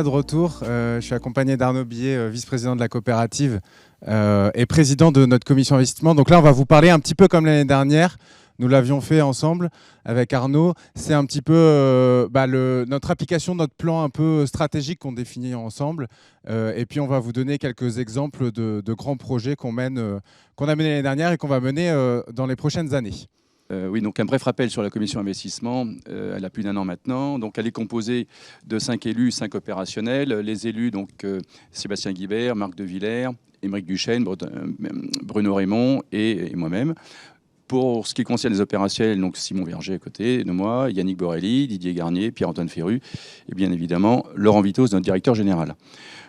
voilà, de retour. Je suis accompagné d'Arnaud Billet, vice-président de la coopérative et président de notre commission investissement. Donc là, on va vous parler un petit peu comme l'année dernière. Nous l'avions fait ensemble avec Arnaud. C'est un petit peu notre application, notre plan un peu stratégique qu'on définit ensemble. Et puis, on va vous donner quelques exemples de grands projets qu'on a menés l'année dernière et qu'on va mener dans les prochaines années. Oui, donc un bref rappel sur la commission investissement. Elle a plus d'un an maintenant. Donc, elle est composée de 5 élus, 5 opérationnels. Les élus, donc Sébastien Guibert, Marc de Villers, Émeric Duchesne, Bruno Raymond et moi-même. Pour ce qui concerne les opérationnels, donc Simon Verger à côté de moi, Yannick Borelli, Didier Garnier, Pierre-Antoine Ferru et bien évidemment Laurent Vitos, notre directeur général.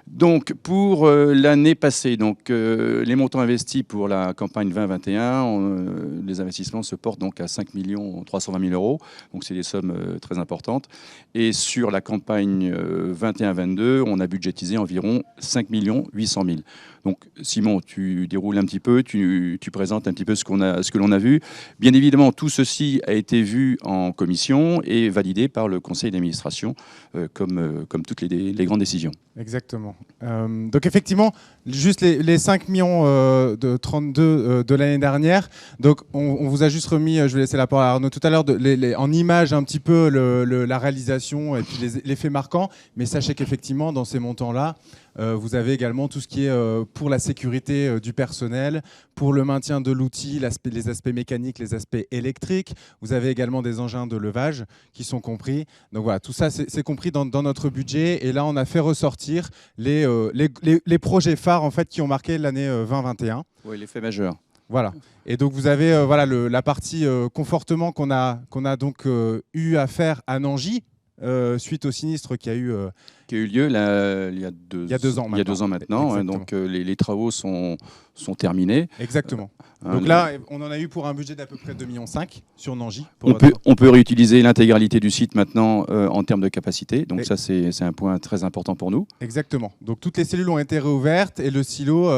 Donc pour l'année passée, les montants investis pour la campagne 2021, les investissements se portent donc à 5 320 000 €. Donc c'est des sommes très importantes. Et sur la campagne 21-22, on a budgétisé environ 5 800 000. Donc Simon, tu déroules un petit peu, tu présentes un petit peu ce que l'on a vu. Bien évidemment, tout ceci a été vu en commission et validé par le conseil d'administration, comme toutes les grandes décisions. Exactement. Donc effectivement, juste les 5 millions de 32 de l'année dernière. Donc on vous a juste remis, je vais laisser la parole à Arnaud tout à l'heure, en image un petit peu la réalisation et puis les faits marquants. Mais sachez qu'effectivement, dans ces montants-là, vous avez également tout ce qui est pour la sécurité du personnel, pour le maintien de l'outil, les aspects mécaniques, les aspects électriques. Vous avez également des engins de levage qui sont compris. Donc voilà, tout ça c'est compris dans notre budget. Et là, on a fait ressortir les projets phares en fait, qui ont marqué l'année 2021. Oui, les faits majeurs. Voilà. Et donc vous avez la partie confortement qu'on a donc eu à faire à Nangy suite au sinistre qui a eu lieu là, il y a 2 ans maintenant. Hein, donc les travaux sont terminés. Exactement. Donc là, on en a eu pour un budget d'à peu près 2,5 millions sur Nangy. On peut réutiliser l'intégralité du site maintenant en termes de capacité. Donc ça, c'est un point très important pour nous. Exactement. Donc toutes les cellules ont été réouvertes et le silo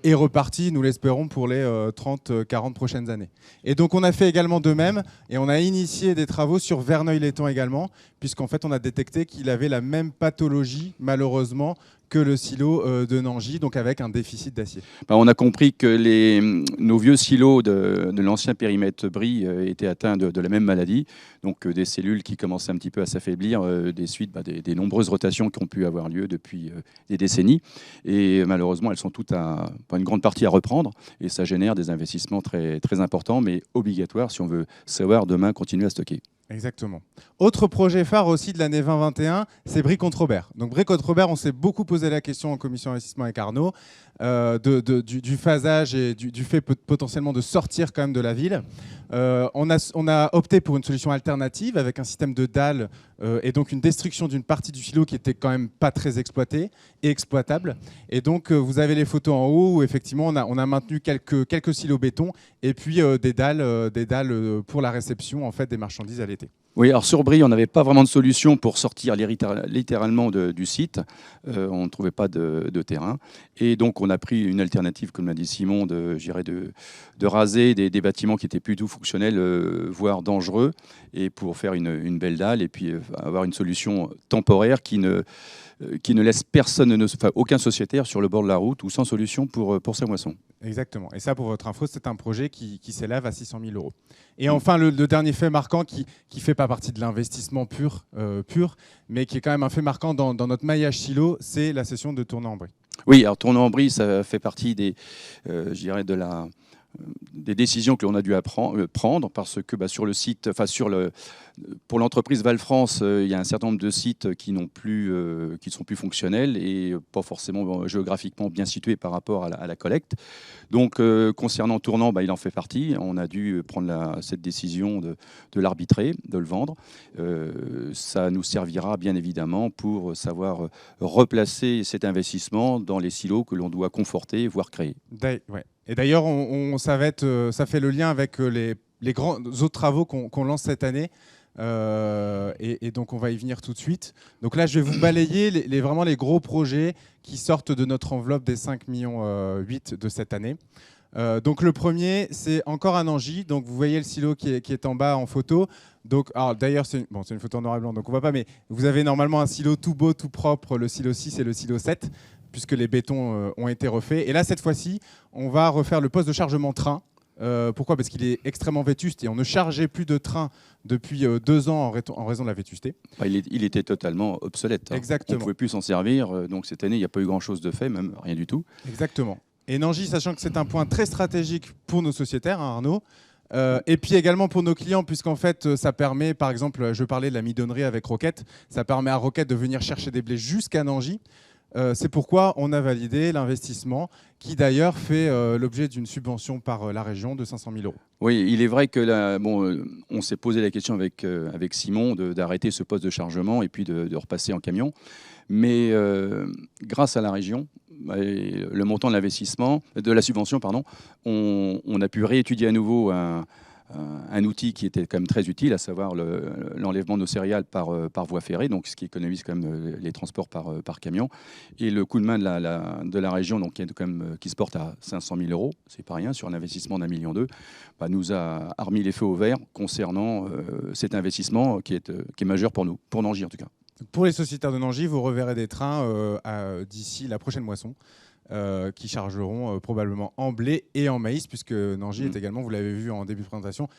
est reparti, nous l'espérons, pour les 30-40 prochaines années. Et donc on a fait également de même et on a initié des travaux sur Verneuil-l'Étang également, puisqu'en fait on a détecté qu'il avait la même pathologie, malheureusement, que le silo de Nangy, donc avec un déficit d'acier. On a compris que nos vieux silos de l'ancien périmètre Brie étaient atteints de la même maladie, donc des cellules qui commençaient un petit peu à s'affaiblir des suites des nombreuses rotations qui ont pu avoir lieu depuis des décennies. Et malheureusement, elles sont toutes une grande partie à reprendre, et ça génère des investissements très, très importants, mais obligatoires si on veut savoir demain continuer à stocker. Exactement. Autre projet phare aussi de l'année 2021, c'est Bricotte-Robert. Donc Bricotte-Robert, on s'est beaucoup posé la question en commission investissement avec Arnaud du phasage et du fait potentiellement de sortir quand même de la ville. On a opté pour une solution alternative avec un système de dalles et donc une destruction d'une partie du silo qui était quand même pas très exploitée et exploitable. Et donc vous avez les photos en haut où effectivement on a maintenu quelques silos béton et puis des dalles pour la réception en fait des marchandises à l'été. Oui, alors sur Brie, on n'avait pas vraiment de solution pour sortir littéralement du site. On ne trouvait pas de terrain. Et donc, on a pris une alternative, comme l'a dit Simon, de raser des bâtiments qui étaient plutôt fonctionnels, voire dangereux, et pour faire une belle dalle, et puis avoir une solution temporaire qui ne laisse aucun sociétaire sur le bord de la route ou sans solution pour sa moisson. Exactement. Et ça, pour votre info, c'est un projet qui s'élève à 600 000 €. Et enfin, le dernier fait marquant qui ne fait pas partie de l'investissement pur, mais qui est quand même un fait marquant dans notre maillage silo, c'est la cession de Tournai-en-Brie. Oui, alors Tournai-en-Brie, ça fait partie des décisions que l'on a dû prendre parce que sur le site, pour l'entreprise Val-France, il y a un certain nombre de sites qui sont plus fonctionnels et pas forcément géographiquement bien situés par rapport à la collecte. Donc concernant Tournant, il en fait partie. On a dû prendre cette décision de l'arbitrer, de le vendre. Ça nous servira bien évidemment pour savoir replacer cet investissement dans les silos que l'on doit conforter, voire créer. Ouais. Et d'ailleurs, ça fait le lien avec les grands autres travaux qu'on lance cette année. Et donc, on va y venir tout de suite. Donc là, je vais vous balayer vraiment les gros projets qui sortent de notre enveloppe des 5,8 millions de cette année. Donc le premier, c'est encore à Nangy. Donc vous voyez le silo qui est en bas en photo. Donc, d'ailleurs, c'est une photo en noir et blanc, donc on ne voit pas, mais vous avez normalement un silo tout beau, tout propre, le silo 6 et le silo 7, puisque les bétons ont été refaits. Et là, cette fois-ci, on va refaire le poste de chargement train. Pourquoi ? Parce qu'il est extrêmement vétuste et on ne chargeait plus de train depuis 2 ans en raison de la vétusté. Il était totalement obsolète. Exactement. On ne pouvait plus s'en servir. Donc cette année, il n'y a pas eu grand-chose de fait, même rien du tout. Exactement. Et Nangy, sachant que c'est un point très stratégique pour nos sociétaires, hein, Arnaud, et puis également pour nos clients, puisqu'en fait, ça permet, par exemple, je parlais de la midonnerie avec Roquette, ça permet à Roquette de venir chercher des blés jusqu'à Nangy. C'est pourquoi on a validé l'investissement, qui d'ailleurs fait l'objet d'une subvention par la région de 500 000 €. Oui, il est vrai que on s'est posé la question avec Simon d'arrêter ce poste de chargement et puis de repasser en camion. Mais grâce à la région, et le montant de l'investissement, de la subvention, pardon, on a pu réétudier à nouveau un outil qui était quand même très utile, à savoir l'enlèvement de nos céréales par voie ferrée, donc ce qui économise quand même les transports par camion. Et le coup de main de la région, donc, qui se porte à 500 000 €, c'est pas rien, sur un investissement d'1,2 million, nous a remis les feux au vert concernant cet investissement qui est majeur pour nous, pour Nangy en tout cas. Pour les sociétaires de Nangy, vous reverrez des trains d'ici la prochaine moisson qui chargeront probablement en blé et en maïs, puisque Nangy est également, vous l'avez vu en début de présentation,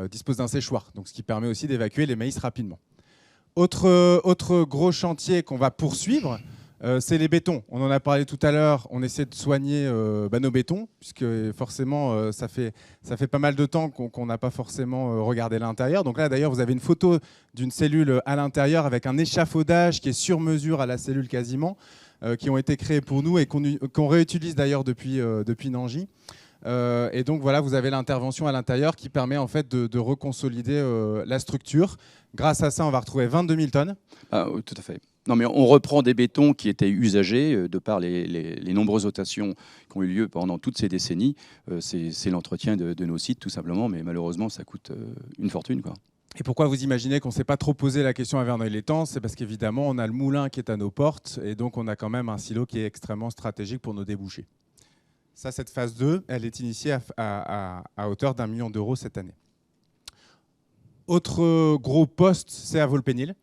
dispose d'un séchoir, donc ce qui permet aussi d'évacuer les maïs rapidement. Autre gros chantier qu'on va poursuivre, c'est les bétons. On en a parlé tout à l'heure, on essaie de soigner nos bétons, puisque forcément ça fait pas mal de temps qu'on n'a pas forcément regardé l'intérieur. Donc là d'ailleurs vous avez une photo d'une cellule à l'intérieur avec un échafaudage qui est sur mesure à la cellule quasiment, qui ont été créés pour nous et qu'on réutilise d'ailleurs depuis Nangy. Et donc voilà, vous avez l'intervention à l'intérieur qui permet en fait de reconsolider la structure. Grâce à ça, on va retrouver 22 000 tonnes. Ah, oui, tout à fait. Non, mais on reprend des bétons qui étaient usagés de par les nombreuses rotations qui ont eu lieu pendant toutes ces décennies. C'est l'entretien de nos sites, tout simplement, mais malheureusement, ça coûte une fortune, quoi. Et pourquoi vous imaginez qu'on ne s'est pas trop posé la question à Verneuil-l'Étang ? C'est parce qu'évidemment, on a le moulin qui est à nos portes, et donc on a quand même un silo qui est extrêmement stratégique pour nos débouchés. Ça, cette phase 2, elle est initiée à hauteur d'1 million d'euros cette année. Autre gros poste, c'est à Volpénil.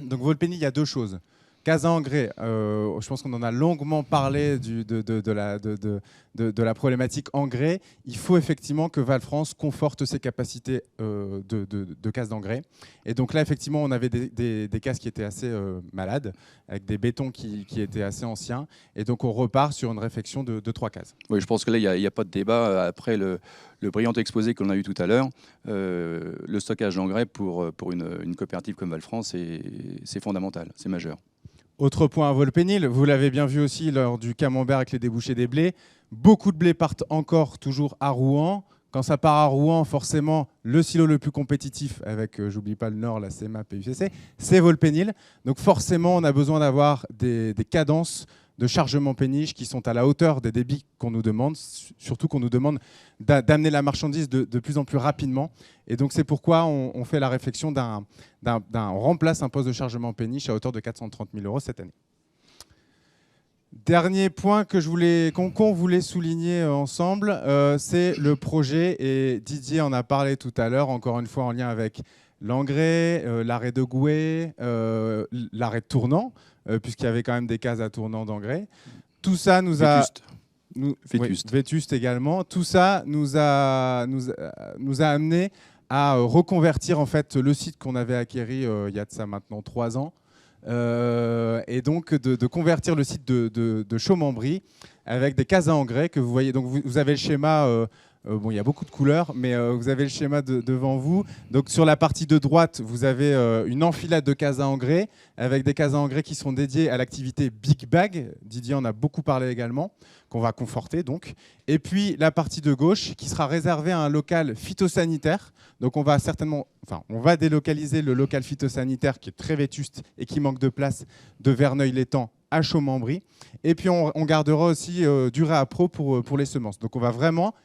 Donc Volpénil, il y a 2 choses. Casa engrais, je pense qu'on en a longuement parlé de la problématique engrais. Il faut effectivement que Val-France conforte ses capacités de cases d'engrais. Et donc là, effectivement, on avait des cases qui étaient assez malades, avec des bétons qui étaient assez anciens. Et donc on repart sur une réfection de 3 cases. Oui, je pense que là, il n'y a pas de débat. Après le brillant exposé qu'on a eu tout à l'heure, le stockage d'engrais pour une coopérative comme Val-France, c'est fondamental, c'est majeur. Autre point à Volpénil, vous l'avez bien vu aussi lors du camembert avec les débouchés des blés. Beaucoup de blés partent encore toujours à Rouen. Quand ça part à Rouen, forcément, le silo le plus compétitif, avec, j'oublie pas le Nord, la CEMA, PUCC, c'est Volpénil. Donc forcément, on a besoin d'avoir des cadences de chargement péniche qui sont à la hauteur des débits qu'on nous demande, surtout qu'on nous demande d'amener la marchandise de plus en plus rapidement. Et donc c'est pourquoi on fait la réflexion on remplace un poste de chargement péniche à hauteur de 430 000 € cette année. Dernier point qu'on voulait souligner ensemble, c'est le projet, et Didier en a parlé tout à l'heure, encore une fois en lien avec l'engrais, l'arrêt de Gouet, l'arrêt de Tournant, puisqu'il y avait quand même des cases à tournant d'engrais. Tout ça nous a... Vétuste. Vétuste également. Tout ça nous a amené à reconvertir en fait le site qu'on avait acquéri il y a de ça maintenant 3 ans. Et donc de convertir le site de Chaumembry avec des cases à engrais que vous voyez. Donc vous avez le schéma... bon, il y a beaucoup de couleurs, mais vous avez le schéma devant vous. Donc, sur la partie de droite, vous avez une enfilade de cases à engrais, avec des cases à engrais qui sont dédiées à l'activité Big Bag. Didier en a beaucoup parlé également, qu'on va conforter donc. Et puis, la partie de gauche, qui sera réservée à un local phytosanitaire. Donc, on va délocaliser le local phytosanitaire qui est très vétuste et qui manque de place de Verneuil-l'Étang à Chaumembry. Et puis, on gardera aussi du Réapro pour les semences. Donc, on va vraiment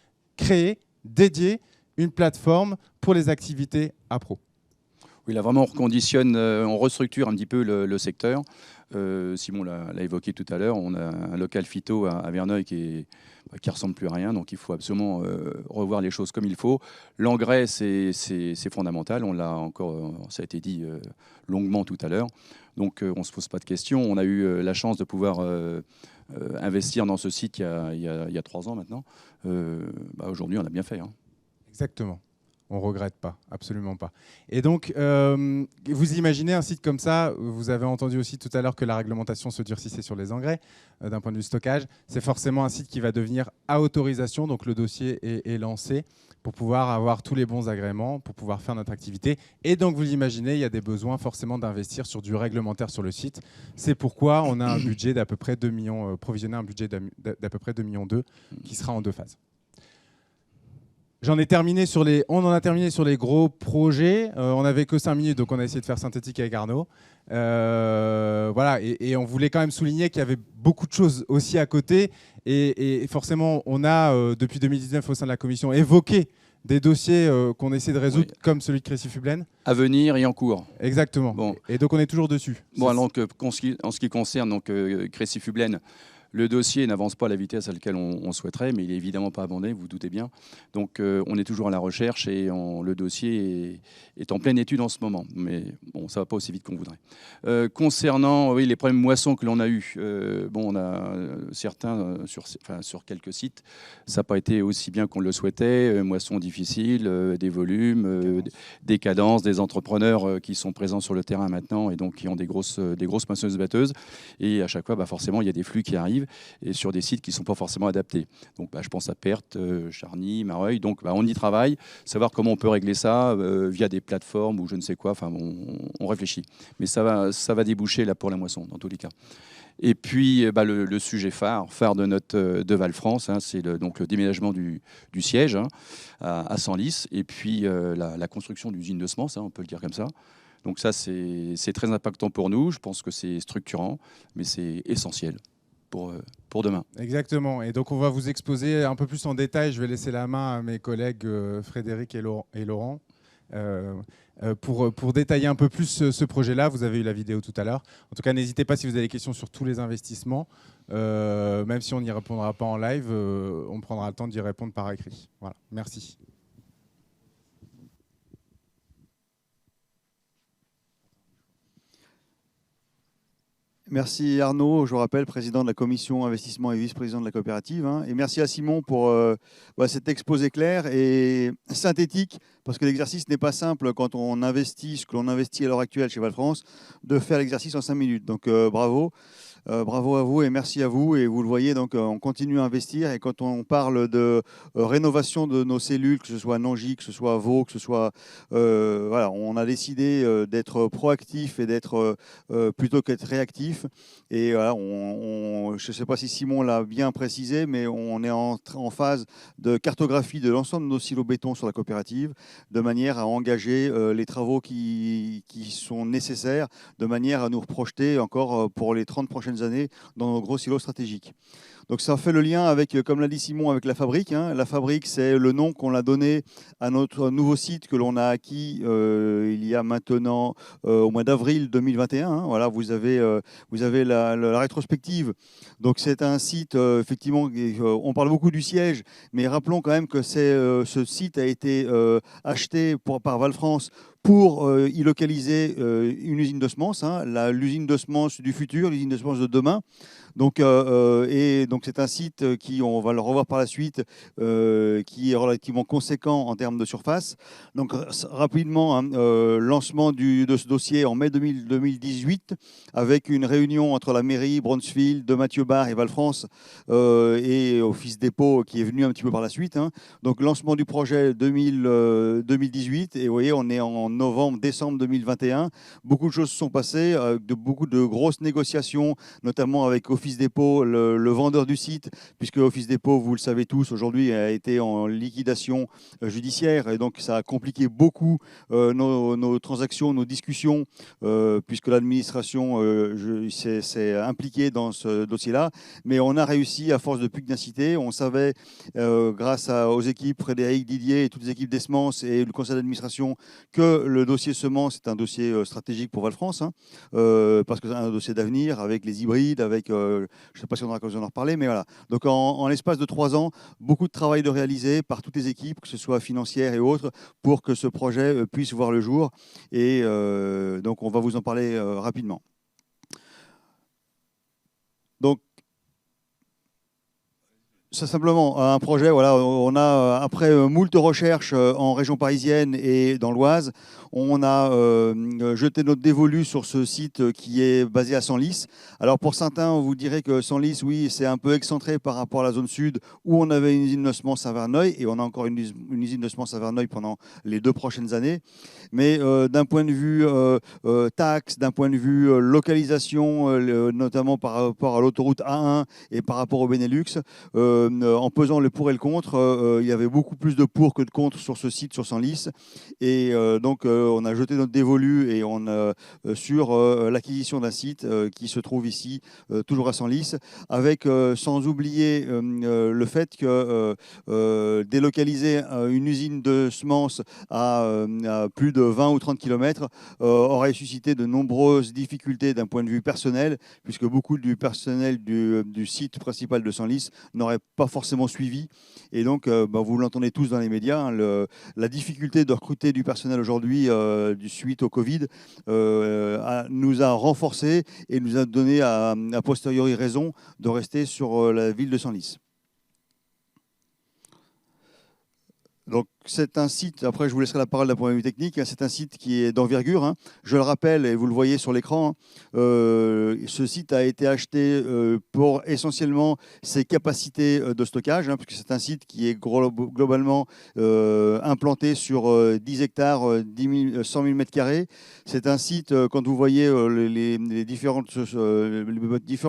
dédier une plateforme pour les activités APRO. Oui, là vraiment on reconditionne, on restructure un petit peu le secteur. Simon l'a évoqué tout à l'heure, on a un local phyto à Verneuil qui ressemble plus à rien, donc il faut absolument revoir les choses comme il faut. L'engrais, c'est fondamental, on l'a encore, ça a été dit longuement tout à l'heure, donc on ne se pose pas de questions. On a eu la chance de pouvoir investir dans ce site il y a 3 ans maintenant. Aujourd'hui, on a bien fait. Hein. Exactement. On ne regrette pas, absolument pas. Et donc, vous imaginez un site comme ça, vous avez entendu aussi tout à l'heure que la réglementation se durcissait sur les engrais, d'un point de vue stockage. C'est forcément un site qui va devenir à autorisation, donc le dossier est lancé pour pouvoir avoir tous les bons agréments, pour pouvoir faire notre activité. Et donc, vous imaginez, il y a des besoins forcément d'investir sur du réglementaire sur le site. C'est pourquoi on a un budget d'à peu près 2 millions, provisionné un budget d'à peu près 2,2 millions qui sera en 2 phases. On en a terminé sur les gros projets. On n'avait que 5 minutes, donc on a essayé de faire synthétique avec Arnaud. Voilà, et on voulait quand même souligner qu'il y avait beaucoup de choses aussi à côté. Et forcément, on a, depuis 2019, au sein de la commission, évoqué des dossiers qu'on essaie de résoudre, oui, comme celui de Crécy-Fublaine. À venir et en cours. Exactement. Bon. Et donc, on est toujours dessus. Bon, donc, en ce qui concerne Crécy-Fublaine, le dossier n'avance pas à la vitesse à laquelle on souhaiterait, mais il n'est évidemment pas abandonné, vous vous doutez bien. Donc on est toujours à la recherche et le dossier est en pleine étude en ce moment. Mais bon, ça ne va pas aussi vite qu'on voudrait. Concernant les problèmes moissons que l'on a eus, on a certains sur quelques sites, ça n'a pas été aussi bien qu'on le souhaitait. Moissons difficiles, des volumes, des cadences, des entrepreneurs qui sont présents sur le terrain maintenant et donc qui ont des grosses moissonneuses-batteuses. Et à chaque fois, forcément, il y a des flux qui arrivent et sur des sites qui ne sont pas forcément adaptés. Donc je pense à Perthes, Charny, Mareuil. Donc on y travaille, savoir comment on peut régler ça via des plateformes ou je ne sais quoi. Enfin, on réfléchit. Mais ça va déboucher là pour la moisson dans tous les cas. Et puis le sujet phare de Val-France, hein, c'est le déménagement du siège à Senlis et puis la construction d'usines de semences, hein, on peut le dire comme ça. Donc ça, c'est très impactant pour nous. Je pense que c'est structurant, mais c'est essentiel pour demain. Exactement. Et donc, on va vous exposer un peu plus en détail. Je vais laisser la main à mes collègues Frédéric et Laurent pour détailler un peu plus ce projet-là. Vous avez eu la vidéo tout à l'heure. En tout cas, n'hésitez pas si vous avez des questions sur tous les investissements. Même si on n'y répondra pas en live, on prendra le temps d'y répondre par écrit. Voilà. Merci. Merci Arnaud, je vous rappelle, président de la commission investissement et vice-président de la coopérative. Hein. Et merci à Simon pour cet exposé clair et synthétique, parce que l'exercice n'est pas simple quand on investit ce que l'on investit à l'heure actuelle chez Val-France, de faire l'exercice en 5 minutes. Donc bravo. Bravo à vous et merci à vous. Et vous le voyez, donc, on continue à investir. Et quand on parle de rénovation de nos cellules, que ce soit à Nangy, que ce soit à Vaud, que ce soit... voilà, on a décidé d'être proactif et d'être plutôt qu'être réactif. Et voilà, je ne sais pas si Simon l'a bien précisé, mais on est en phase de cartographie de l'ensemble de nos silos béton sur la coopérative, de manière à engager les travaux qui sont nécessaires, de manière à nous projeter encore pour les 30 prochaines années dans nos gros silos stratégiques. Donc ça fait le lien avec, comme l'a dit Simon, avec la fabrique. Hein. La fabrique, c'est le nom qu'on a donné à notre nouveau site que l'on a acquis il y a maintenant au mois d'avril 2021. Hein. Voilà, vous avez la rétrospective. Donc c'est un site, effectivement, on parle beaucoup du siège, mais rappelons quand même que ce site a été acheté par Val-France pour y localiser une usine de semences, hein, l'usine de semences du futur, l'usine de semences de demain. Donc c'est un site on va le revoir par la suite, qui est relativement conséquent en termes de surface. Donc rapidement, hein, lancement de ce dossier en mai 2018, avec une réunion entre la mairie, Brownsfield, de Mathieu Barre et Val-France, et Office Dépôt qui est venu un petit peu par la suite. Hein. Donc lancement du projet 2018, et vous voyez, on est en novembre, décembre 2021. Beaucoup de choses se sont passées, beaucoup de grosses négociations, notamment avec Office Office Dépôt, le vendeur du site, puisque Office Dépôt, vous le savez tous, aujourd'hui a été en liquidation judiciaire, et donc ça a compliqué beaucoup nos transactions, nos discussions, puisque l'administration s'est impliquée dans ce dossier-là. Mais on a réussi à force de pugnacité. On savait, grâce aux équipes, Frédéric, Didier et toutes les équipes des semences et le conseil d'administration, que le dossier semences est un dossier stratégique pour Val-France, hein, parce que c'est un dossier d'avenir avec les hybrides, avec, je ne sais pas si on aura l'occasion d'en reparler, mais voilà. Donc en l'espace de 3 ans, beaucoup de travail de réalisé par toutes les équipes, que ce soit financières et autres, pour que ce projet puisse voir le jour. Et donc on va vous en parler rapidement. Donc, c'est simplement un projet, voilà, on a, après moult recherches en région parisienne et dans l'Oise, on a jeté notre dévolu sur ce site qui est basé à Senlis. Alors pour certains, on vous dirait que Senlis, oui, c'est un peu excentré par rapport à la zone sud, où on avait une usine de semences à Verneuil, et on a encore une usine de semences à Verneuil pendant les 2 prochaines années. Mais d'un point de vue taxe, d'un point de vue localisation, notamment par rapport à l'autoroute A1 et par rapport au Benelux, en pesant le pour et le contre, il y avait beaucoup plus de pour que de contre sur ce site, sur Senlis. Et donc, on a jeté notre dévolu et sur l'acquisition d'un site qui se trouve ici, toujours à Senlis, avec, sans oublier le fait que délocaliser une usine de semences à plus de 20 ou 30 km aurait suscité de nombreuses difficultés d'un point de vue personnel, puisque beaucoup du personnel du site principal de Senlis n'aurait pas forcément suivi. Et donc, vous l'entendez tous dans les médias, hein, la difficulté de recruter du personnel aujourd'hui, suite au Covid, nous a renforcé et nous a donné a posteriori raison de rester sur la ville de Senlis. Donc, c'est un site, après je vous laisserai la parole d'un point de vue technique, c'est un site qui est d'envergure, hein. Je le rappelle, et vous le voyez sur l'écran, ce site a été acheté pour essentiellement ses capacités de stockage, hein, puisque c'est un site qui est globalement implanté sur 10 hectares, 100 000 m². C'est un site, quand vous voyez les différents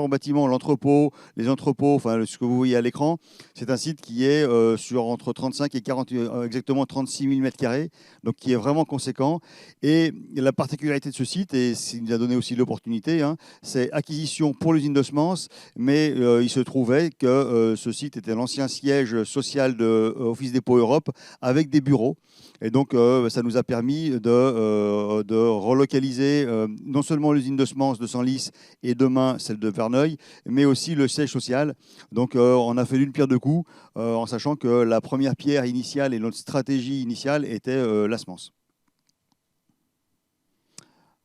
bâtiments, l'entrepôt, les entrepôts, enfin ce que vous voyez à l'écran, c'est un site qui est sur entre 35 et 40, exactement 36 000 m², donc qui est vraiment conséquent. Et la particularité de ce site, et ce qui nous a donné aussi l'opportunité, hein, c'est acquisition pour l'usine de semences, mais il se trouvait que ce site était l'ancien siège social de Office Dépôt Europe, avec des bureaux. Et donc, ça nous a permis de relocaliser non seulement l'usine de semences de Senlis et demain celle de Verneuil, mais aussi le siège social. Donc, on a fait d'une pierre deux coups, en sachant que la première pierre initiale et notre stratégie initiale était la semence.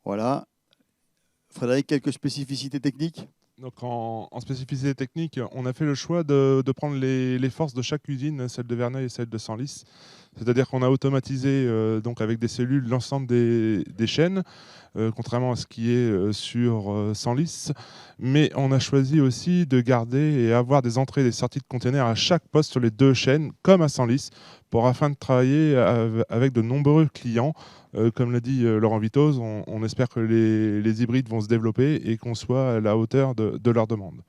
Voilà. Frédéric, quelques spécificités techniques ? Donc en spécificité technique, on a fait le choix de prendre les forces de chaque usine, celle de Verneuil et celle de Senlis. C'est-à-dire qu'on a automatisé donc avec des cellules l'ensemble des chaînes, contrairement à ce qui est sur Senlis. Mais on a choisi aussi de garder et avoir des entrées et des sorties de containers à chaque poste sur les 2 chaînes, comme à Senlis, afin de travailler avec de nombreux clients. Comme l'a dit Laurent Vitoz, on espère que les hybrides vont se développer et qu'on soit à la hauteur de leurs demandes.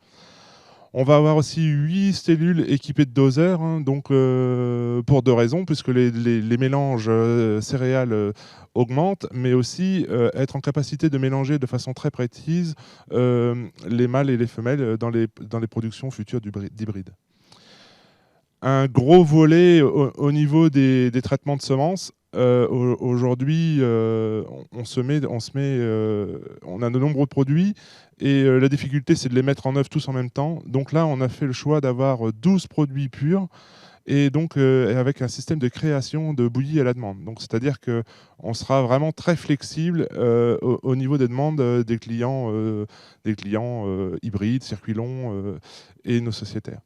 On va avoir aussi 8 cellules équipées de doseurs, hein, donc pour 2 raisons, puisque les mélanges céréales augmentent, mais aussi être en capacité de mélanger de façon très précise les mâles et les femelles dans les productions futures d'hybrides. Un gros volet au niveau des traitements de semences. Aujourd'hui, on a de nombreux produits et la difficulté, c'est de les mettre en œuvre tous en même temps. Donc là, on a fait le choix d'avoir 12 produits purs et donc avec un système de création de bouillie à la demande. Donc, c'est-à-dire qu'on sera vraiment très flexible au niveau des demandes des clients hybrides, circuits longs et nos sociétaires.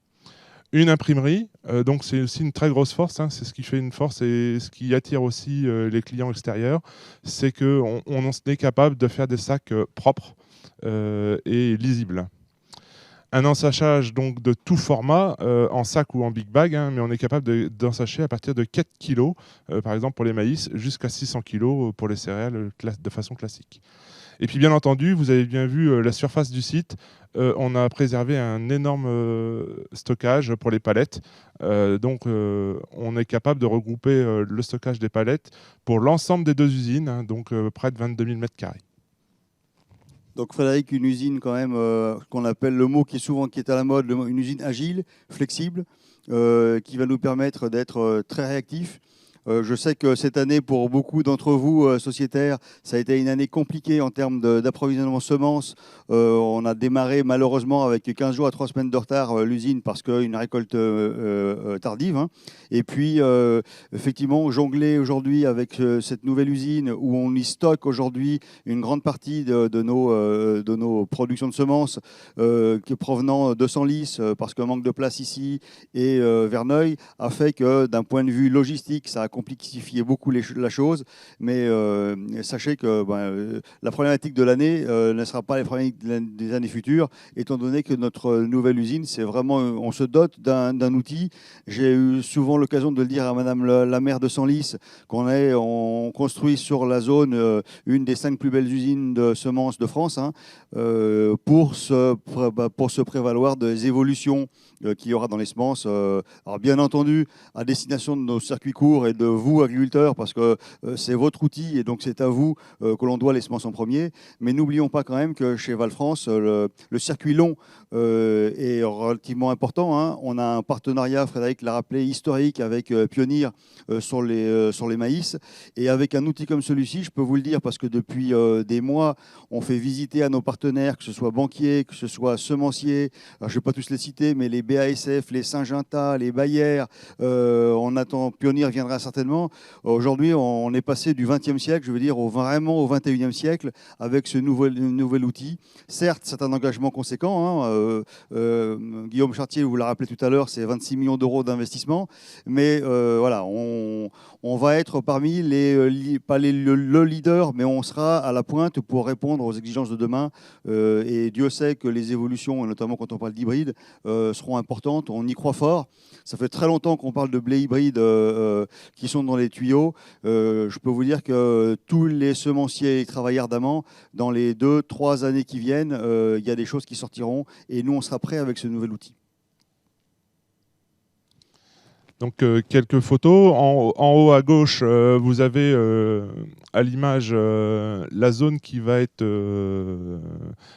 Une imprimerie, donc c'est aussi une très grosse force, hein, c'est ce qui fait une force et ce qui attire aussi les clients extérieurs, c'est qu'on est capable de faire des sacs propres et lisibles. Un ensachage donc de tout format, en sac ou en big bag, hein, mais on est capable d'ensacher à partir de 4 kg, par exemple pour les maïs, jusqu'à 600 kg pour les céréales de façon classique. Et puis bien entendu, vous avez bien vu la surface du site. On a préservé un énorme stockage pour les palettes. Donc on est capable de regrouper le stockage des palettes pour l'ensemble des 2 usines, hein, donc près de 22 000 m². Donc Frédéric, une usine quand même, qu'on appelle le mot qui est à la mode, une usine agile, flexible, qui va nous permettre d'être très réactifs. Je sais que cette année, pour beaucoup d'entre vous, sociétaires, ça a été une année compliquée en termes d'approvisionnement semences. On a démarré malheureusement avec 15 jours à 3 semaines de retard l'usine parce qu'une récolte tardive. Hein. Et puis, effectivement, jongler aujourd'hui avec cette nouvelle usine où on y stocke aujourd'hui une grande partie de nos productions de semences provenant de Senlis, parce qu'un manque de place ici et Verneuil, a fait que d'un point de vue logistique, ça a complexifié beaucoup la chose. Mais sachez que la problématique de l'année ne sera pas les problématiques des années futures, étant donné que notre nouvelle usine, c'est vraiment, on se dote d'un outil. J'ai eu souvent l'occasion de le dire à Madame la maire de Senlis, on construit sur la zone une des 5 plus belles usines de semences de France, hein, pour se prévaloir des évolutions qu'il y aura dans les semences. Alors bien entendu, à destination de nos circuits courts et de vous, agriculteurs, parce que c'est votre outil et donc c'est à vous que l'on doit les semences en premier. Mais n'oublions pas quand même que chez Valfrance, le circuit long est relativement important. Hein. On a un partenariat, Frédéric l'a rappelé, historique avec Pionnier sur les maïs. Et avec un outil comme celui-ci, je peux vous le dire, parce que depuis des mois, on fait visiter à nos partenaires, que ce soit banquiers, que ce soit semenciers, alors je ne vais pas tous les citer, mais les BASF, les Syngenta, les Bayer, on attend, Pionnier viendra certainement. Aujourd'hui, on est passé du XXe siècle, je veux dire, vraiment au XXIe siècle, avec ce nouvel outil. Certes, c'est un engagement conséquent. Hein, Guillaume Chartier vous l'a rappelé tout à l'heure, c'est 26 millions d'euros d'investissement. Mais voilà, on va être parmi pas le leader, mais on sera à la pointe pour répondre aux exigences de demain. Et Dieu sait que les évolutions, notamment quand on parle d'hybride, seront importantes. On y croit fort. Ça fait très longtemps qu'on parle de blé hybride qui sont dans les tuyaux. Je peux vous dire que tous les semenciers y travaillent ardemment. Dans les 2-3 années qui viennent, il y a des choses qui sortiront. Et nous, on sera prêts avec ce nouvel outil. Donc quelques photos. En haut à gauche, vous avez à l'image la zone qui va être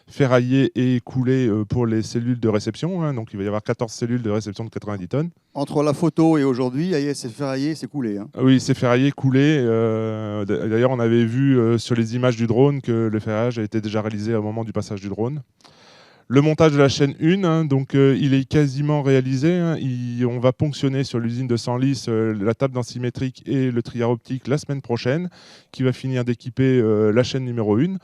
ferraillée et coulée pour les cellules de réception. Hein. Donc il va y avoir 14 cellules de réception de 90 tonnes. Entre la photo et aujourd'hui, c'est ferraillé, c'est coulé. Hein. Oui, c'est ferraillé, coulé. D'ailleurs, on avait vu sur les images du drone que le ferrage a été déjà réalisé au moment du passage du drone. Le montage de la chaîne 1, hein, donc il est quasiment réalisé. Hein. On va ponctionner sur l'usine de Senlis la table densimétrique et le trieur optique la semaine prochaine, qui va finir d'équiper la chaîne numéro 1.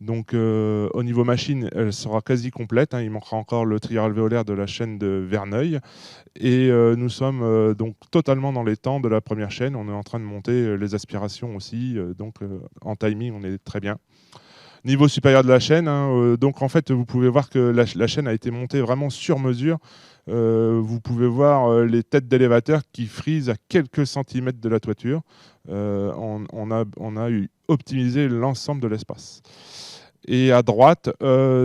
Donc au niveau machine, elle sera quasi complète. Hein. Il manquera encore le trieur alvéolaire de la chaîne de Verneuil. Et nous sommes donc totalement dans les temps de la première chaîne. On est en train de monter les aspirations aussi. Donc en timing, on est très bien. Niveau supérieur de la chaîne, hein, donc en fait, vous pouvez voir que la chaîne a été montée vraiment sur mesure. Vous pouvez voir les têtes d'élévateurs qui frisent à quelques centimètres de la toiture. On a optimisé l'ensemble de l'espace. Et à droite,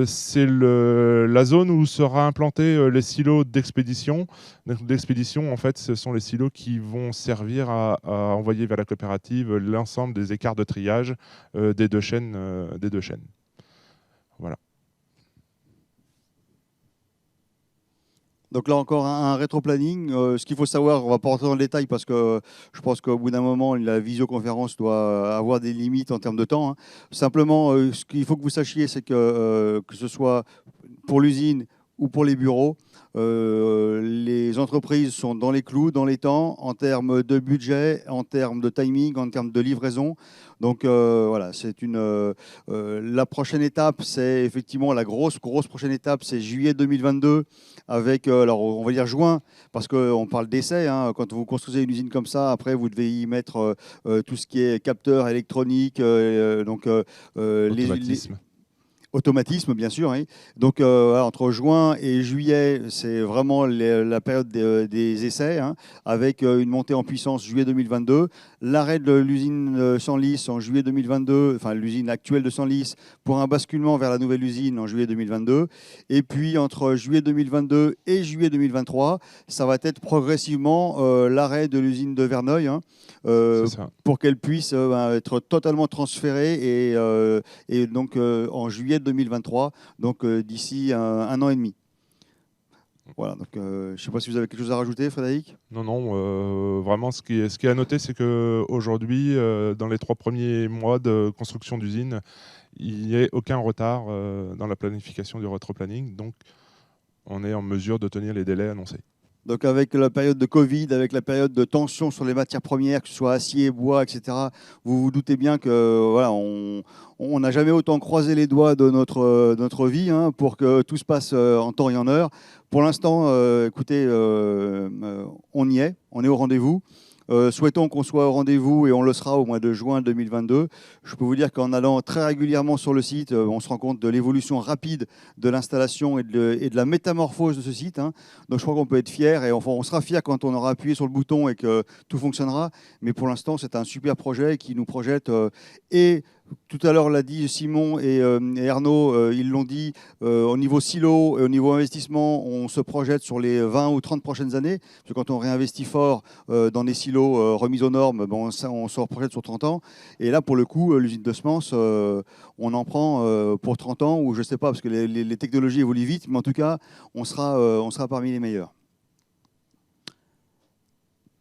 c'est la zone où sera implanté les silos d'expédition. L'expédition, en fait, ce sont les silos qui vont servir à envoyer vers la coopérative l'ensemble des écarts de triage des deux chaînes. Voilà. Donc là encore un rétro-planning. Ce qu'il faut savoir, on ne va pas rentrer dans le détail parce que je pense qu'au bout d'un moment, la visioconférence doit avoir des limites en termes de temps. Hein. Simplement, ce qu'il faut que vous sachiez, c'est que ce soit pour l'usine ou pour les bureaux, les entreprises sont dans les clous, dans les temps, en termes de budget, en termes de timing, en termes de livraison. Donc voilà, la prochaine étape, c'est effectivement la grosse prochaine étape, c'est juillet 2022 avec, alors on va dire juin, parce qu'on parle d'essai. Hein, quand vous construisez une usine comme ça, après vous devez y mettre tout ce qui est capteur électronique, automatisme. Automatisme, bien sûr. Oui. Donc, entre juin et juillet, c'est vraiment la période des essais, hein, avec une montée en puissance juillet 2022, l'arrêt de l'usine Senlis en juillet 2022, enfin l'usine actuelle de Senlis, pour un basculement vers la nouvelle usine en juillet 2022. Et puis, entre juillet 2022 et juillet 2023, ça va être progressivement l'arrêt de l'usine de Verneuil, hein, pour qu'elle puisse être totalement transférée et donc en juillet 2023, donc d'ici un an et demi. Voilà, donc je ne sais pas si vous avez quelque chose à rajouter, Frédéric. Non, vraiment, ce qui est à noter, c'est qu'aujourd'hui, dans les 3 premiers mois de construction d'usine, il n'y a aucun retard dans la planification du retroplanning. Donc, on est en mesure de tenir les délais annoncés. Donc avec la période de Covid, avec la période de tension sur les matières premières, que ce soit acier, bois, etc., vous vous doutez bien que voilà, on n'a jamais autant croisé les doigts de notre vie, hein, pour que tout se passe en temps et en heure. Pour l'instant, écoutez, on y est, on est au rendez-vous. Souhaitons qu'on soit au rendez-vous et on le sera au mois de juin 2022. Je peux vous dire qu'en allant très régulièrement sur le site, on se rend compte de l'évolution rapide de l'installation et de la métamorphose de ce site, hein. Donc je crois qu'on peut être fier et enfin, on sera fier quand on aura appuyé sur le bouton et que tout fonctionnera. Mais pour l'instant, c'est un super projet qui nous projette et tout à l'heure l'a dit Simon et Arnaud, ils l'ont dit, au niveau silo et au niveau investissement, on se projette sur les 20 ou 30 prochaines années. Parce que quand on réinvestit fort dans des silos remis aux normes, on se projette sur 30 ans. Et là, pour le coup, l'usine de semences, on en prend pour 30 ans, ou je ne sais pas, parce que les technologies évoluent vite, mais en tout cas, on sera parmi les meilleurs.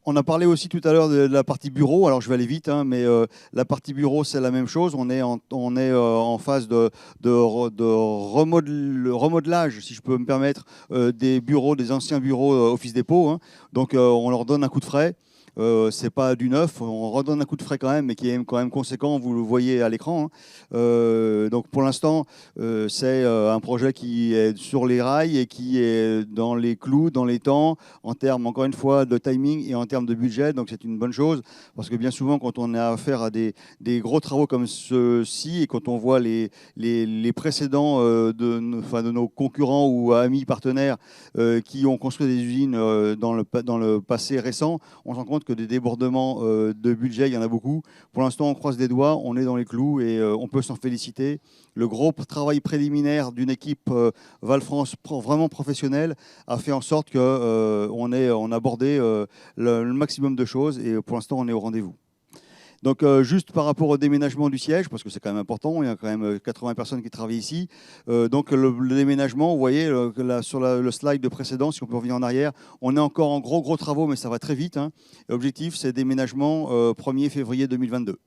On a parlé aussi tout à l'heure de la partie bureau. Alors je vais aller vite, hein, mais la partie bureau, c'est la même chose. On est en phase de remodelage, si je peux me permettre, des bureaux, des anciens bureaux Office Depot, hein. Donc on leur donne un coup de frais. C'est pas du neuf, on redonne un coup de frais quand même, mais qui est quand même conséquent, vous le voyez à l'écran, hein. Donc pour l'instant, c'est un projet qui est sur les rails et qui est dans les clous, dans les temps, en termes, encore une fois, de timing et en termes de budget. Donc c'est une bonne chose, parce que bien souvent, quand on a affaire à des gros travaux comme ceux-ci, et quand on voit les précédents de nos concurrents ou amis partenaires qui ont construit des usines dans le passé récent, on se rend compte que des débordements de budget, il y en a beaucoup. Pour l'instant, on croise des doigts, on est dans les clous et on peut s'en féliciter. Le gros travail préliminaire d'une équipe Val-France vraiment professionnelle a fait en sorte qu'on a abordé le maximum de choses et pour l'instant, on est au rendez-vous. Donc, juste par rapport au déménagement du siège, parce que c'est quand même important, il y a quand même 80 personnes qui travaillent ici. Donc, le déménagement, vous voyez, sur le slide précédent, si on peut revenir en arrière, on est encore en gros travaux, mais ça va très vite, hein. L'objectif, c'est déménagement 1er février 2022.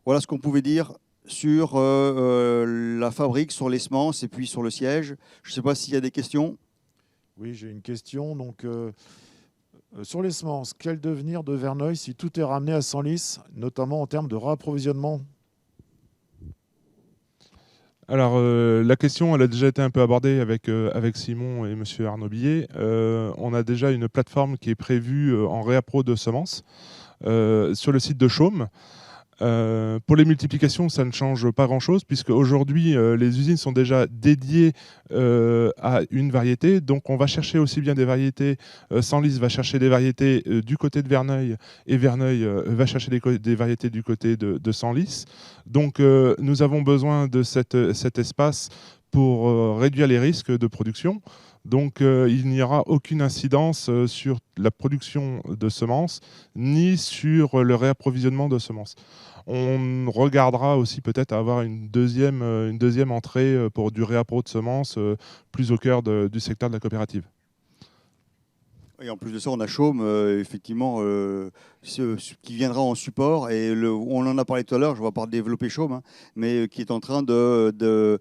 Voilà ce qu'on pouvait dire sur la fabrique, sur les semences et puis sur le siège. Je ne sais pas s'il y a des questions. Oui, j'ai une question. Donc, sur les semences, quel devenir de Verneuil si tout est ramené à Senlis, notamment en termes de réapprovisionnement? Alors, la question, elle a déjà été un peu abordée avec Simon et M. Arnaud Billet. On a déjà une plateforme qui est prévue en réappro de semences sur le site de Chaumes. Pour les multiplications, ça ne change pas grand-chose, puisque aujourd'hui, les usines sont déjà dédiées à une variété. Donc, on va chercher aussi bien des variétés. Senlis va chercher des variétés du côté de Verneuil, et Verneuil va chercher des variétés du côté de Senlis. Donc, nous avons besoin de cet espace pour réduire les risques de production. Donc, il n'y aura aucune incidence sur la production de semences, ni sur le réapprovisionnement de semences. On regardera aussi peut-être à avoir une deuxième entrée pour du réappro de semences plus au cœur du secteur de la coopérative. Et en plus de ça, on a Chaumes, effectivement, qui viendra en support. Et on en a parlé tout à l'heure, je ne vais pas développer Chaumes, hein, mais qui est en train de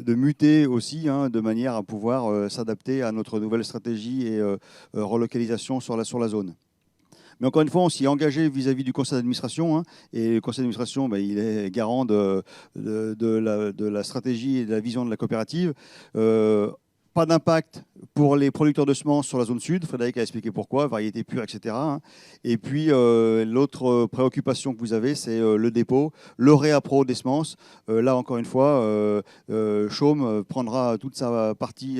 muter aussi, hein, de manière à pouvoir s'adapter à notre nouvelle stratégie et relocalisation sur la zone. Mais encore une fois, on s'y est engagé vis-à-vis du conseil d'administration, hein, et le conseil d'administration, il est garant de la stratégie et de la vision de la coopérative. Pas d'impact pour les producteurs de semences sur la zone sud. Frédéric a expliqué pourquoi, variété pure, etc. Et puis, l'autre préoccupation que vous avez, c'est le dépôt, le réappro des semences. Là, encore une fois, Chaume prendra toute sa partie,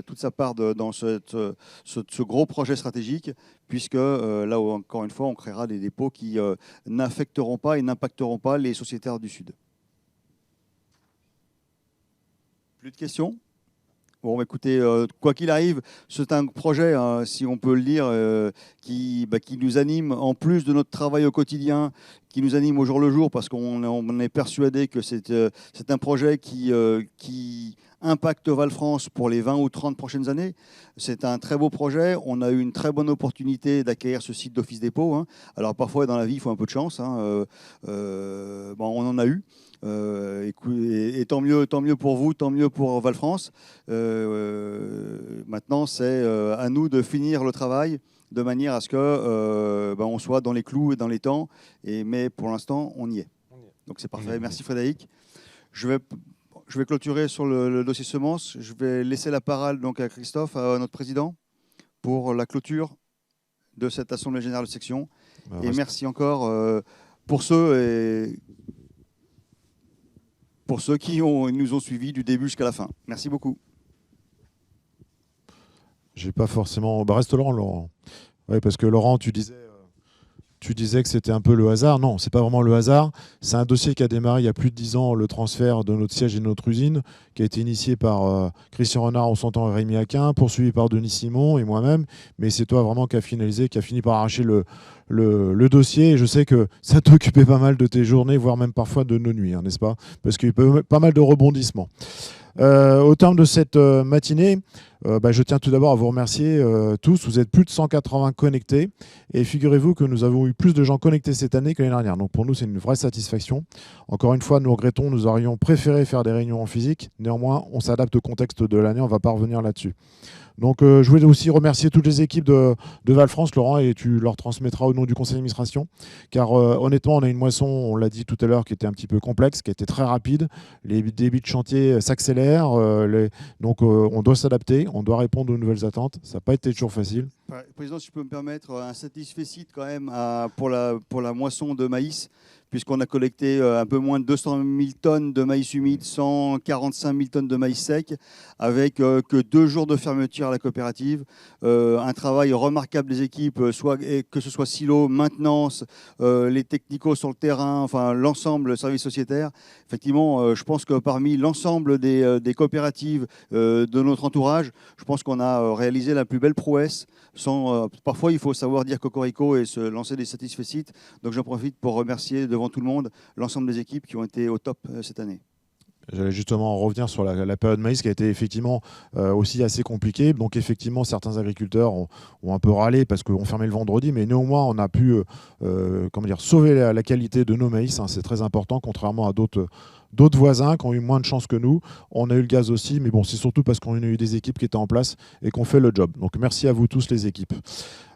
toute sa part dans ce gros projet stratégique, puisque là, encore une fois, on créera des dépôts qui n'affecteront pas et n'impacteront pas les sociétaires du Sud. Plus de questions ? Bon, écoutez, quoi qu'il arrive, c'est un projet, hein, si on peut le dire, qui nous anime en plus de notre travail au quotidien, qui nous anime au jour le jour, parce qu'on est persuadé que c'est un projet qui impacte Val-France pour les 20 ou 30 prochaines années. C'est un très beau projet. On a eu une très bonne opportunité d'acquérir ce site d'Office Dépôt. Hein. Alors parfois, dans la vie, il faut un peu de chance. Hein. On en a eu. Et tant mieux pour vous, tant mieux pour Val-France. Maintenant, c'est à nous de finir le travail de manière à ce que on soit dans les clous et dans les temps. Mais pour l'instant, on y est. Donc c'est parfait. Merci Frédéric. Je vais clôturer sur le dossier semences. Je vais laisser la parole donc à Christophe, à notre président, pour la clôture de cette assemblée générale de section. Et merci encore pour ceux qui nous ont suivis du début jusqu'à la fin. Merci beaucoup. J'ai pas forcément... reste Laurent. Oui, parce que Laurent, tu disais que c'était un peu le hasard. Non, c'est pas vraiment le hasard. C'est un dossier qui a démarré il y a plus de 10 ans, le transfert de notre siège et de notre usine, qui a été initié par Christian Renard en son temps et Rémi Aquin, poursuivi par Denis Simon et moi-même. Mais c'est toi vraiment qui a finalisé, qui a fini par arracher le dossier. Et je sais que ça t'occupait pas mal de tes journées, voire même parfois de nos nuits, hein, n'est-ce pas? Parce qu'il y a eu pas mal de rebondissements. Au terme de cette matinée, je tiens tout d'abord à vous remercier tous. Vous êtes plus de 180 connectés et figurez-vous que nous avons eu plus de gens connectés cette année que l'année dernière. Donc pour nous, c'est une vraie satisfaction. Encore une fois, nous regrettons, nous aurions préféré faire des réunions en physique. Néanmoins, on s'adapte au contexte de l'année, on ne va pas revenir là-dessus. Donc je voulais aussi remercier toutes les équipes de Val-France, Laurent, et tu leur transmettras au nom du conseil d'administration, car honnêtement, on a une moisson, on l'a dit tout à l'heure, qui était un petit peu complexe, qui était très rapide. Les débits de chantier s'accélèrent, donc on doit s'adapter, on doit répondre aux nouvelles attentes. Ça n'a pas été toujours facile. Président, si je peux me permettre, un satisfecit quand même pour la moisson de maïs, puisqu'on a collecté un peu moins de 200 000 tonnes de maïs humide, 145 000 tonnes de maïs sec, avec que 2 jours de fermeture à la coopérative. Un travail remarquable des équipes, que ce soit silo, maintenance, les technicos sur le terrain, enfin l'ensemble, le service sociétaire. Effectivement, je pense que parmi l'ensemble des coopératives de notre entourage, je pense qu'on a réalisé la plus belle prouesse. Parfois, il faut savoir dire cocorico et se lancer des satisfecits. Donc j'en profite pour remercier devant tout le monde l'ensemble des équipes qui ont été au top cette année. J'allais justement revenir sur la période maïs qui a été effectivement aussi assez compliquée. Donc effectivement, certains agriculteurs ont un peu râlé parce qu'on fermait le vendredi, mais néanmoins, on a pu sauver la qualité de nos maïs. Hein. C'est très important, contrairement à d'autres voisins qui ont eu moins de chance que nous. On a eu le gaz aussi, mais bon, c'est surtout parce qu'on a eu des équipes qui étaient en place et qu'on fait le job. Donc merci à vous tous les équipes.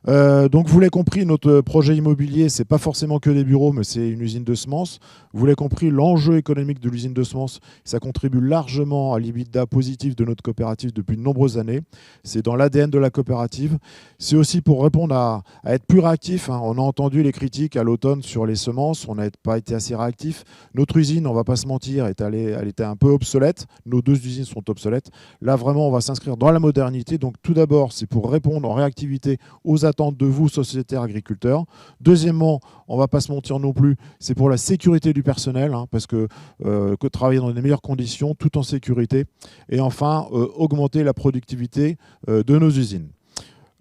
Donc vous l'avez compris, notre projet immobilier, c'est pas forcément que des bureaux, mais c'est une usine de semences. Vous l'avez compris, l'enjeu économique de l'usine de semences, ça contribue largement à l'EBITDA positif de notre coopérative depuis de nombreuses années. C'est dans l'ADN de la coopérative. C'est aussi pour répondre à être plus réactif. Hein. On a entendu les critiques à l'automne sur les semences, on n'a pas été assez réactif. Notre usine, on va pas se mentir, elle était un peu obsolète. Nos 2 usines sont obsolètes. Là, vraiment, on va s'inscrire dans la modernité. Donc tout d'abord, c'est pour répondre en réactivité aux attentes de vous, sociétaires agriculteurs. Deuxièmement, on ne va pas se mentir non plus, c'est pour la sécurité du personnel, hein, parce que travailler dans les meilleures conditions, tout en sécurité. Et enfin, augmenter la productivité de nos usines.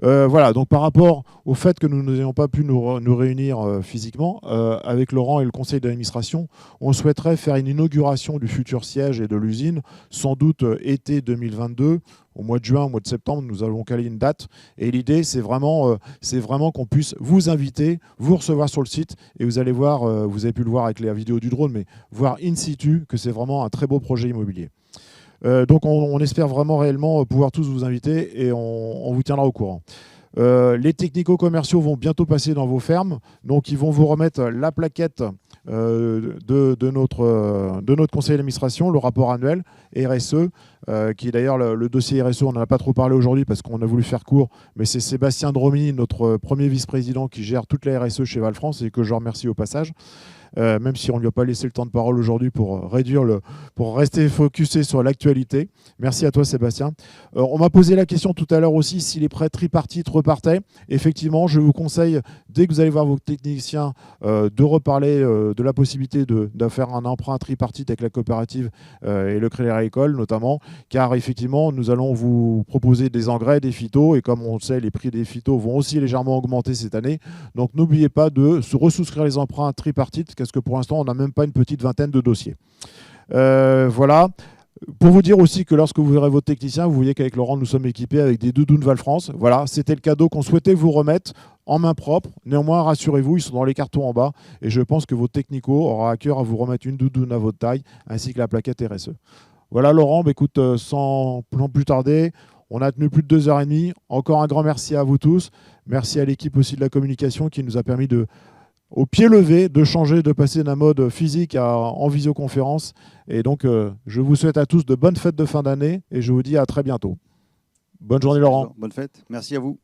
Voilà, donc par rapport au fait que nous n'ayons pas pu nous réunir physiquement, avec Laurent et le conseil d'administration, on souhaiterait faire une inauguration du futur siège et de l'usine, sans doute été 2022, au mois de juin, au mois de septembre, nous allons caler une date. Et l'idée, c'est vraiment qu'on puisse vous inviter, vous recevoir sur le site, et vous allez voir, vous avez pu le voir avec la vidéo du drone, mais voir in situ que c'est vraiment un très beau projet immobilier. Donc on espère vraiment réellement pouvoir tous vous inviter et on vous tiendra au courant. Les technico-commerciaux vont bientôt passer dans vos fermes, donc ils vont vous remettre la plaquette de notre conseil d'administration, le rapport annuel RSE, qui est d'ailleurs le dossier RSE, on n'en a pas trop parlé aujourd'hui parce qu'on a voulu faire court, mais c'est Sébastien Dromini, notre premier vice-président, qui gère toute la RSE chez Valfrance et que je remercie au passage. Même si on ne lui a pas laissé le temps de parole aujourd'hui pour rester focusé sur l'actualité. Merci à toi Sébastien. On m'a posé la question tout à l'heure aussi si les prêts tripartites repartaient. Effectivement, je vous conseille, dès que vous allez voir vos techniciens, de reparler de la possibilité de faire un emprunt tripartite avec la coopérative et le Crédit Agricole notamment, car effectivement, nous allons vous proposer des engrais, des phytos, et comme on le sait, les prix des phytos vont aussi légèrement augmenter cette année. Donc n'oubliez pas de se ressouscrire les emprunts tripartites, parce que pour l'instant, on n'a même pas une petite vingtaine de dossiers. Voilà. Pour vous dire aussi que lorsque vous verrez votre technicien, vous voyez qu'avec Laurent, nous sommes équipés avec des doudounes Valfrance. Voilà, c'était le cadeau qu'on souhaitait vous remettre en main propre. Néanmoins, rassurez-vous, ils sont dans les cartons en bas. Et je pense que votre technico aura à cœur à vous remettre une doudoune à votre taille, ainsi que la plaquette RSE. Voilà, Laurent, écoute, sans plus tarder, on a tenu plus de 2h30. Encore un grand merci à vous tous. Merci à l'équipe aussi de la communication qui nous a permis au pied levé, de changer, de passer d'un mode physique en visioconférence. Et donc, je vous souhaite à tous de bonnes fêtes de fin d'année et je vous dis à très bientôt. Bonne journée, Laurent. Bonne fête. Merci à vous.